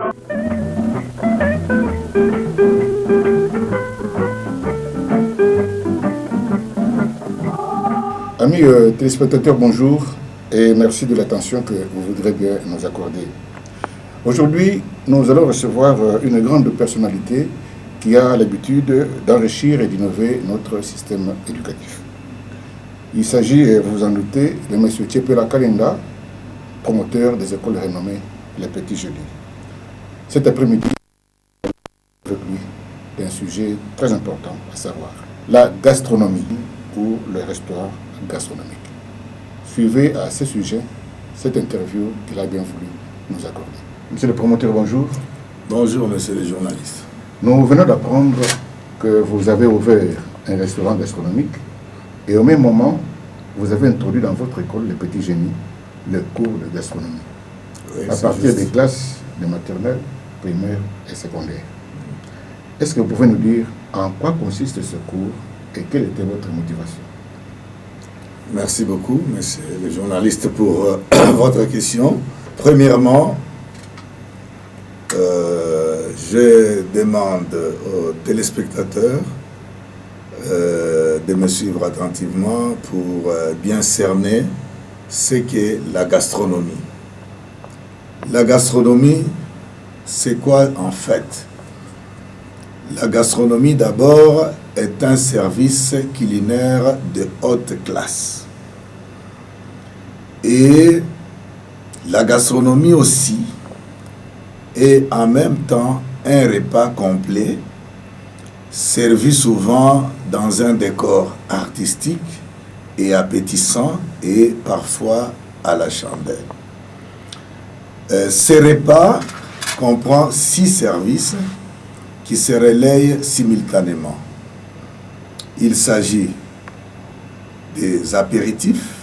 Amis téléspectateurs, bonjour et merci de l'attention que vous voudrez bien nous accorder. Aujourd'hui, nous allons recevoir une grande personnalité qui a l'habitude d'enrichir et d'innover notre système éducatif. Il s'agit, vous en doutez, de M. Tchepela Kalenda, promoteur des écoles renommées Les Petits Génies. Cet après-midi, avec lui, d'un sujet très important, à savoir la gastronomie ou le restaurant gastronomique. Suivez à ce sujet cette interview qu'il a bien voulu nous accorder. Monsieur le promoteur, bonjour. Bonjour, monsieur le journaliste. Nous venons d'apprendre que vous avez ouvert un restaurant gastronomique et au même moment, vous avez introduit dans votre école, les Petits Génies, le cours de gastronomie. Oui, à partir des classes de maternelle, primaire et secondaire. Est-ce que vous pouvez nous dire en quoi consiste ce cours et quelle était votre motivation? Merci beaucoup, monsieur le journaliste, pour votre question. Premièrement, je demande aux téléspectateurs de me suivre attentivement pour bien cerner ce qu'est la gastronomie. La gastronomie, c'est quoi en fait? La gastronomie, d'abord, est un service culinaire de haute classe. Et la gastronomie aussi est en même temps un repas complet, servi souvent dans un décor artistique et appétissant et parfois à la chandelle. Ce repas comprend 6 services qui se relayent simultanément. Il s'agit des apéritifs,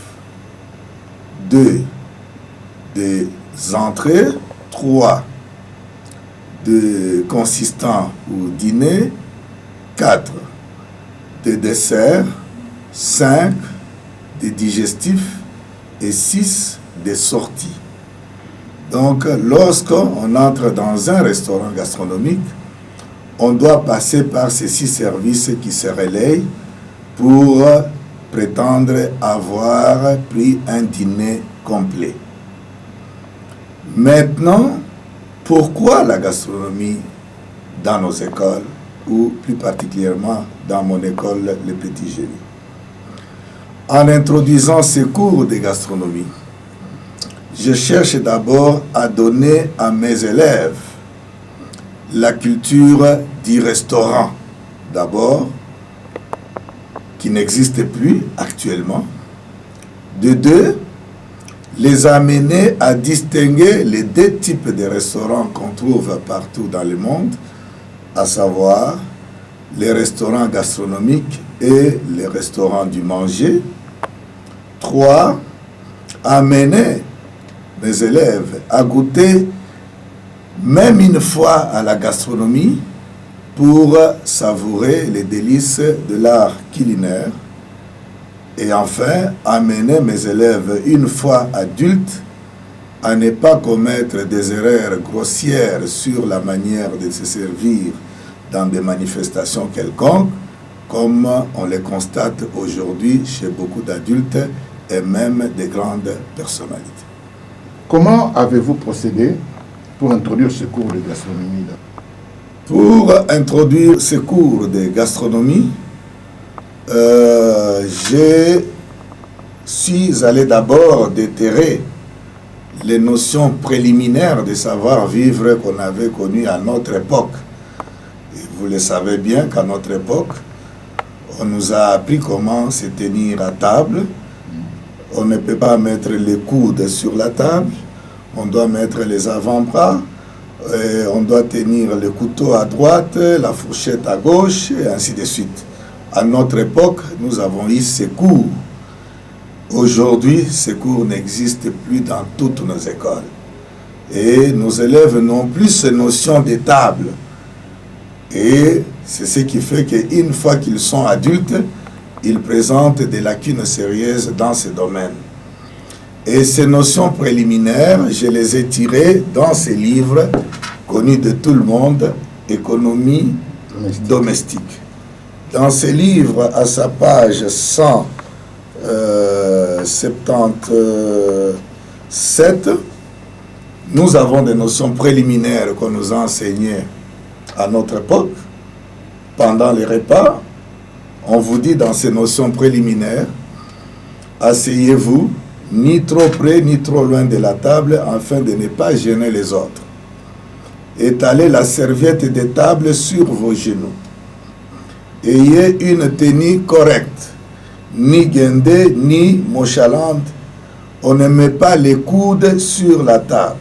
2 des entrées, 3 de consistants ou dîner, 4 des desserts, 5 des digestifs et 6 des sorties. Donc, lorsqu'on entre dans un restaurant gastronomique, on doit passer par ces 6 services qui se relayent pour prétendre avoir pris un dîner complet. Maintenant, pourquoi la gastronomie dans nos écoles, ou plus particulièrement dans mon école, Les Petits Génies? En introduisant ces cours de gastronomie, je cherche d'abord à donner à mes élèves la culture du restaurant, d'abord, qui n'existe plus actuellement. De 2, les amener à distinguer les 2 types de restaurants qu'on trouve partout dans le monde, à savoir les restaurants gastronomiques et les restaurants du manger. 3, amener mes élèves à goûter même une fois à la gastronomie pour savourer les délices de l'art culinaire. Et enfin, amener mes élèves une fois adultes à ne pas commettre des erreurs grossières sur la manière de se servir dans des manifestations quelconques, comme on les constate aujourd'hui chez beaucoup d'adultes et même des grandes personnalités. Comment avez-vous procédé pour introduire ce cours de gastronomie? Pour introduire ce cours de gastronomie, je suis allé d'abord déterrer les notions préliminaires de savoir-vivre qu'on avait connues à notre époque. Et vous le savez bien qu'à notre époque, on nous a appris comment se tenir à table. On ne peut pas mettre les coudes sur la table, on doit mettre les avant-bras, on doit tenir le couteau à droite, la fourchette à gauche, et ainsi de suite. À notre époque, nous avons eu ces cours. Aujourd'hui, ces cours n'existent plus dans toutes nos écoles. Et nos élèves n'ont plus ces notions de table. Et c'est ce qui fait qu'une fois qu'ils sont adultes, ils présentent des lacunes sérieuses dans ce domaine. Et ces notions préliminaires, je les ai tirées dans ces livres connue de tout le monde, économie domestique. Dans ce livre, à sa page 177, nous avons des notions préliminaires qu'on nous a enseignées à notre époque. Pendant les repas, on vous dit dans ces notions préliminaires, asseyez-vous ni trop près ni trop loin de la table afin de ne pas gêner les autres. Étalez la serviette de table sur vos genoux. Ayez une tenue correcte, ni guindée ni monchalante. On ne met pas les coudes sur la table.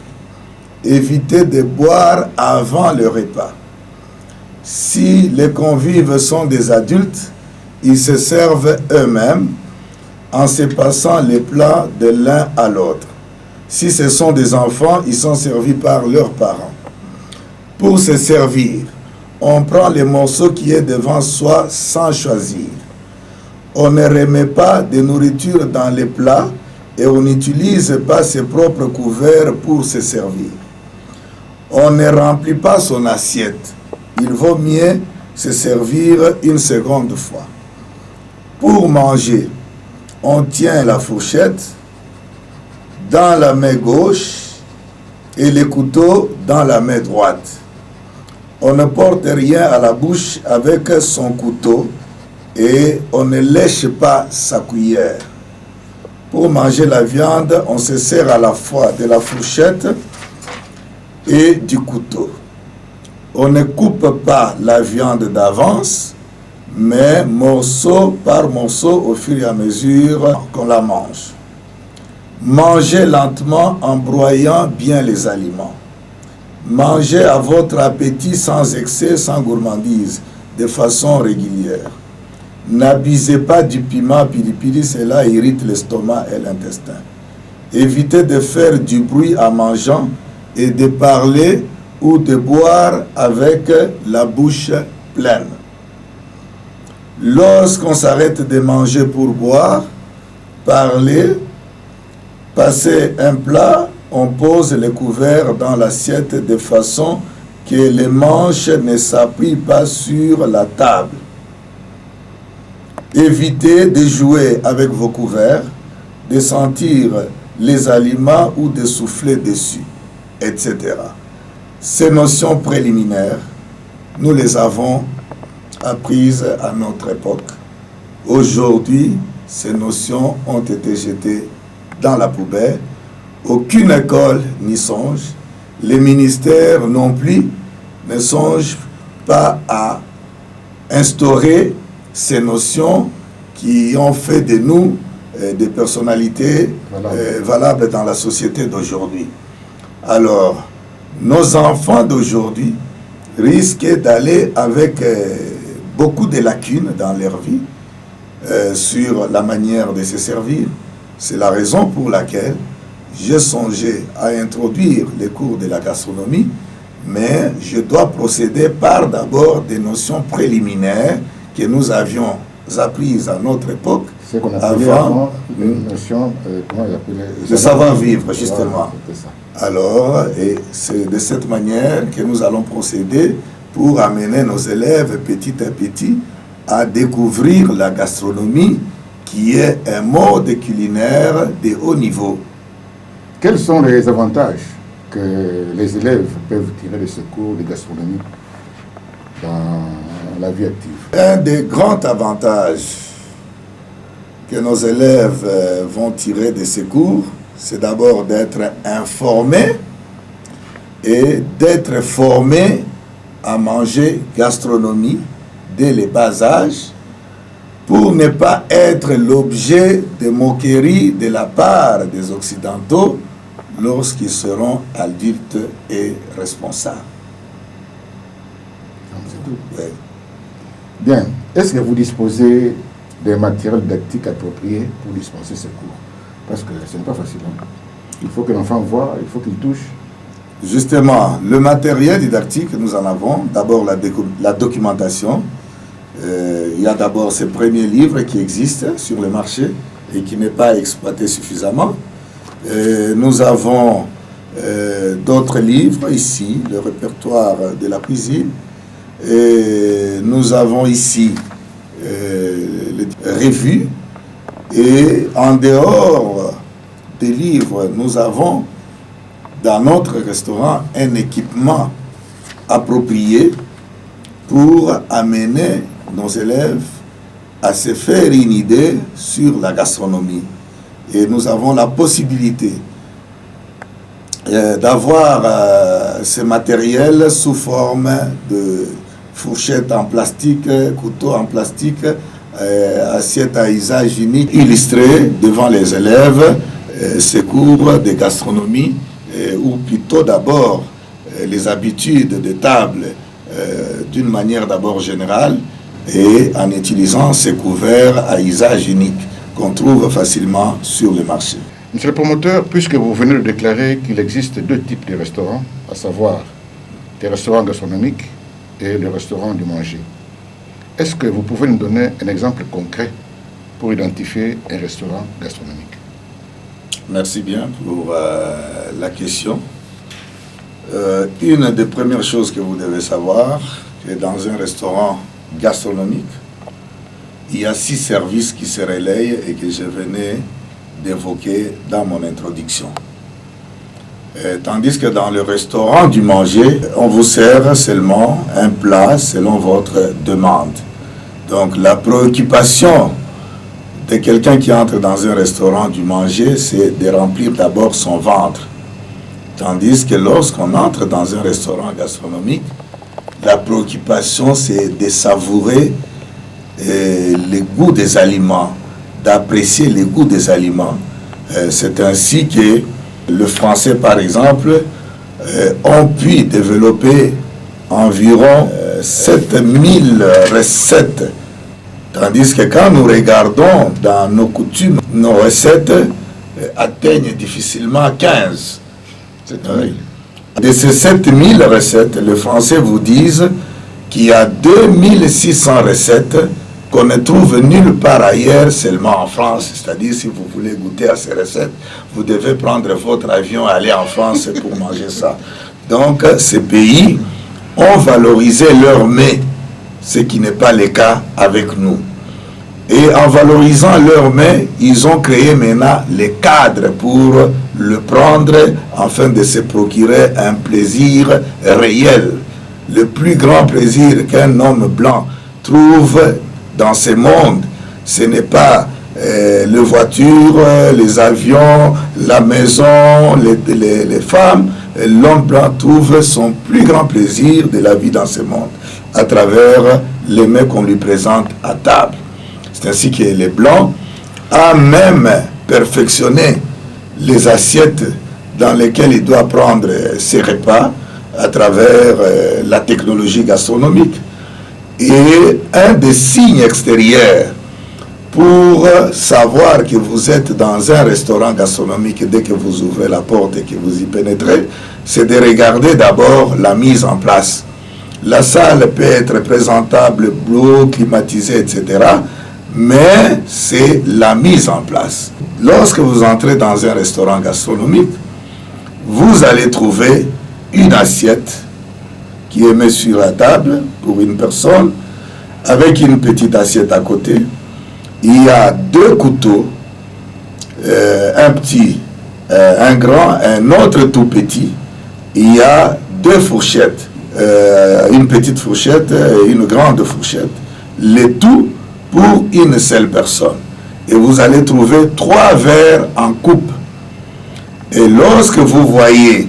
Évitez de boire avant le repas. Si les convives sont des adultes, ils se servent eux-mêmes en se passant les plats de l'un à l'autre. Si ce sont des enfants, ils sont servis par leurs parents. Pour se servir, on prend les morceaux qui est devant soi sans choisir. On ne remet pas de nourriture dans les plats et on n'utilise pas ses propres couverts pour se servir. On ne remplit pas son assiette. Il vaut mieux se servir une seconde fois. Pour manger, on tient la fourchette dans la main gauche et le couteau dans la main droite. On ne porte rien à la bouche avec son couteau et on ne lèche pas sa cuillère. Pour manger la viande, on se sert à la fois de la fourchette et du couteau. On ne coupe pas la viande d'avance, mais morceau par morceau au fur et à mesure qu'on la mange. Mangez lentement en broyant bien les aliments. Mangez à votre appétit sans excès, sans gourmandise, de façon régulière. N'abusez pas du piment pili-pili, cela irrite l'estomac et l'intestin. Évitez de faire du bruit en mangeant et de parler ou de boire avec la bouche pleine. Lorsqu'on s'arrête de manger pour boire, parler, passer un plat, on pose les couverts dans l'assiette de façon que les manches ne s'appuient pas sur la table. Évitez de jouer avec vos couverts, de sentir les aliments ou de souffler dessus, etc. Ces notions préliminaires, nous les avons apprises à notre époque. Aujourd'hui, ces notions ont été jetées dans la poubelle. Aucune école n'y songe. Les ministères non plus ne songent pas à instaurer ces notions qui ont fait de nous des personnalités valables dans la société d'aujourd'hui. Alors, nos enfants d'aujourd'hui risquent d'aller avec beaucoup de lacunes dans leur vie sur la manière de se servir. C'est la raison pour laquelle j'ai songé à introduire les cours de la gastronomie, mais je dois procéder par d'abord des notions préliminaires que nous avions apprises à notre époque. C'est qu'on appelait avant une notion, comment il appelait le savoir-vivre, justement. Voilà, alors, et c'est de cette manière que nous allons procéder pour amener nos élèves petit à petit à découvrir la gastronomie, qui est un mode culinaire de haut niveau. Quels sont les avantages que les élèves peuvent tirer de ce cours de gastronomie dans la vie active? Un des grands avantages que nos élèves vont tirer de ces cours, c'est d'abord d'être informés et d'être formés à manger gastronomie dès le bas âge, pour ne pas être l'objet de moqueries de la part des Occidentaux lorsqu'ils seront adultes et responsables. C'est tout. Oui. Bien. Est-ce que vous disposez des matériels didactiques appropriés pour dispenser ces cours? Parce que ce n'est pas facile. Hein? Il faut que l'enfant voit, il faut qu'il touche. Justement, le matériel didactique, nous en avons. D'abord la documentation. Il y a d'abord ces premiers livres qui existent sur le marché et qui n'est pas exploité suffisamment. Nous avons d'autres livres ici, le répertoire de la cuisine. Et nous avons ici les revues. Et en dehors des livres, nous avons dans notre restaurant un équipement approprié pour amener nos élèves à se faire une idée sur la gastronomie. Et nous avons la possibilité d'avoir ce matériel sous forme de fourchettes en plastique, couteaux en plastique, assiettes à usage unique, illustrées devant les élèves ces cours de gastronomie, ou plutôt d'abord les habitudes de table d'une manière d'abord générale, et en utilisant ces couverts à usage unique qu'on trouve facilement sur le marché. Monsieur le promoteur, puisque vous venez de déclarer qu'il existe deux types de restaurants, à savoir des restaurants gastronomiques et le restaurant du manger, est-ce que vous pouvez nous donner un exemple concret pour identifier un restaurant gastronomique? Merci bien pour la question. Une des premières choses que vous devez savoir, que dans un restaurant gastronomique, il y a 6 services qui se relayent et que je venais d'évoquer dans mon introduction. Tandis que dans le restaurant du manger, on vous sert seulement un plat selon votre demande. Donc la préoccupation de quelqu'un qui entre dans un restaurant du manger, c'est de remplir d'abord son ventre. Tandis que lorsqu'on entre dans un restaurant gastronomique, la préoccupation, c'est de savourer les goûts des aliments, d'apprécier les goûts des aliments. C'est ainsi que le français, par exemple, ont pu développer environ 7000 recettes. Tandis que quand nous regardons dans nos coutumes, nos recettes atteignent difficilement 15. De ces 7000 recettes, les Français vous disent qu'il y a 2600 recettes qu'on ne trouve nulle part ailleurs, seulement en France. C'est-à-dire, si vous voulez goûter à ces recettes, vous devez prendre votre avion et aller en France pour manger ça. Donc, ces pays ont valorisé leur mets, ce qui n'est pas le cas avec nous. Et en valorisant leur mets, ils ont créé maintenant les cadres pour le prendre afin de se procurer un plaisir réel. Le plus grand plaisir qu'un homme blanc trouve dans ce monde, ce n'est pas les voitures, les avions, la maison, les femmes. L'homme blanc trouve son plus grand plaisir de la vie dans ce monde à travers les mets qu'on lui présente à table. C'est ainsi que les Blancs ont même perfectionné les assiettes dans lesquelles il doit prendre ses repas à travers la technologie gastronomique. Et un des signes extérieurs pour savoir que vous êtes dans un restaurant gastronomique dès que vous ouvrez la porte et que vous y pénétrez, c'est de regarder d'abord la mise en place. La salle peut être présentable, bleue, climatisée, etc., mais c'est la mise en place. Lorsque vous entrez dans un restaurant gastronomique, vous allez trouver une assiette qui est mise sur la table pour une personne, avec une petite assiette à côté. Il y a 2 couteaux, un petit, un grand, un autre tout petit. Il y a 2 fourchettes, une petite fourchette et une grande fourchette. Le tout pour une seule personne. Et vous allez trouver 3 verres en coupe. Et lorsque vous voyez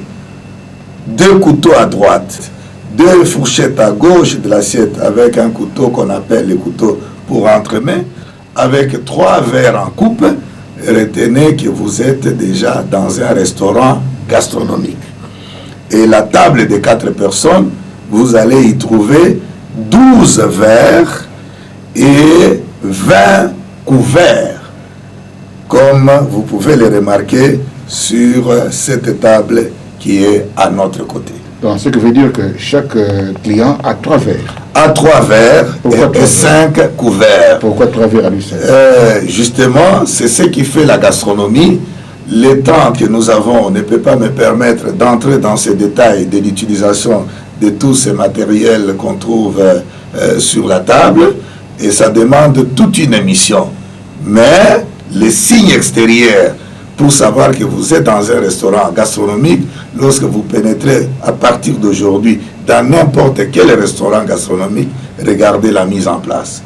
2 couteaux à droite, 2 fourchettes à gauche de l'assiette avec un couteau qu'on appelle le couteau pour entremets, avec 3 verres en coupe, retenez que vous êtes déjà dans un restaurant gastronomique. Et la table de 4 personnes, vous allez y trouver 12 verres et 20 couverts, comme vous pouvez le remarquer sur cette table qui est à notre côté. Donc, ce qui veut dire que chaque client a 3 verres. A 3 verres et 5 couverts. Pourquoi 3 verres à lui seul? Justement, c'est ce qui fait la gastronomie. le temps que nous avons ne peut pas me permettre d'entrer dans ces détails de l'utilisation de tous ces matériels qu'on trouve sur la table, et ça demande toute une émission. Mais les signes extérieurs pour savoir que vous êtes dans un restaurant gastronomique, lorsque vous pénétrez à partir d'aujourd'hui dans n'importe quel restaurant gastronomique, regardez la mise en place.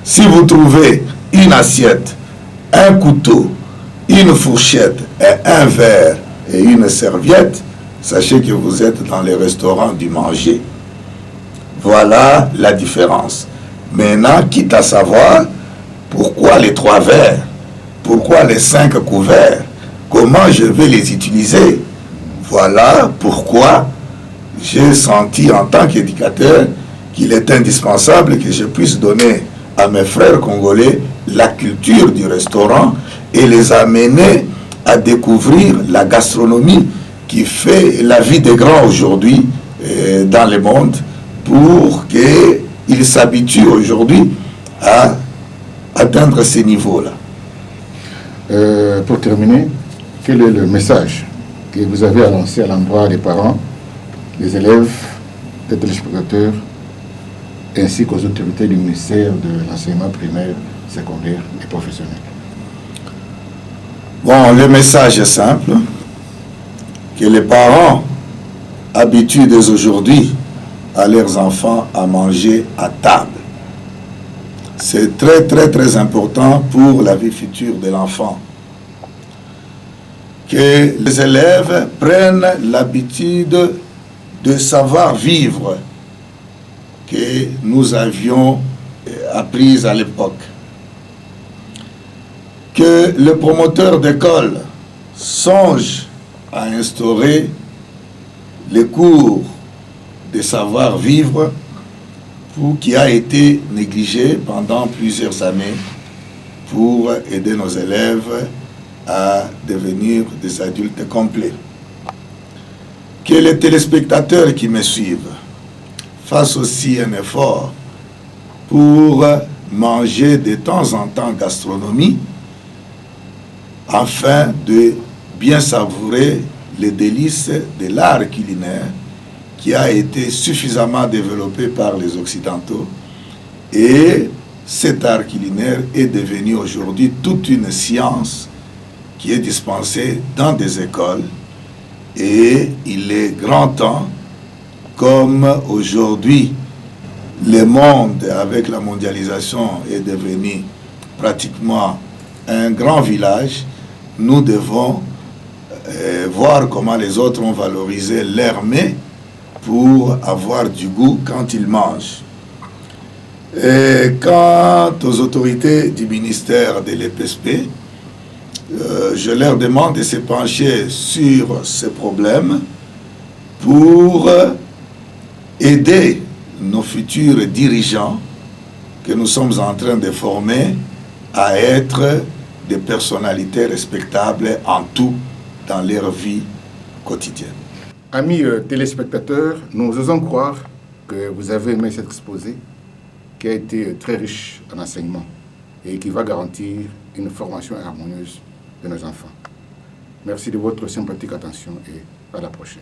Si vous trouvez une assiette, un couteau, une fourchette, et un verre et une serviette, sachez que vous êtes dans les restaurants du manger. Voilà la différence. Maintenant, quitte à savoir pourquoi les 3 verres, pourquoi les 5 couverts, comment je vais les utiliser. Voilà pourquoi j'ai senti en tant qu'éducateur qu'il est indispensable que je puisse donner à mes frères congolais la culture du restaurant et les amener à découvrir la gastronomie qui fait la vie des grands aujourd'hui dans le monde, pour qu'ils s'habituent aujourd'hui à atteindre ces niveaux-là. Pour terminer, quel est le message que vous avez à lancer à l'endroit des parents, des élèves, des téléspectateurs, ainsi qu'aux autorités du ministère de l'enseignement primaire, secondaire et professionnel? Bon, le message est simple, que les parents habituent dès aujourd'hui à leurs enfants à manger à table. C'est très, très, très important pour la vie future de l'enfant. Que les élèves prennent l'habitude de savoir vivre que nous avions appris à l'époque. Que le promoteur d'école songe à instaurer les cours de savoir-vivre qui a été négligé pendant plusieurs années pour aider nos élèves à devenir des adultes complets. Que les téléspectateurs qui me suivent fassent aussi un effort pour manger de temps en temps gastronomie, afin de bien savourer les délices de l'art culinaire qui a été suffisamment développé par les Occidentaux. Et cet art culinaire est devenu aujourd'hui toute une science qui est dispensée dans des écoles. Et il est grand temps, comme aujourd'hui le monde avec la mondialisation est devenu pratiquement un grand village, nous devons voir comment les autres ont valorisé leur mets pour avoir du goût quand ils mangent. Et quant aux autorités du ministère de l'EPSP, je leur demande de se pencher sur ces problèmes pour aider nos futurs dirigeants que nous sommes en train de former à être des personnalités respectables en tout dans leur vie quotidienne. Amis téléspectateurs, nous osons croire que vous avez aimé cet exposé qui a été très riche en enseignement et qui va garantir une formation harmonieuse de nos enfants. Merci de votre sympathique attention et à la prochaine.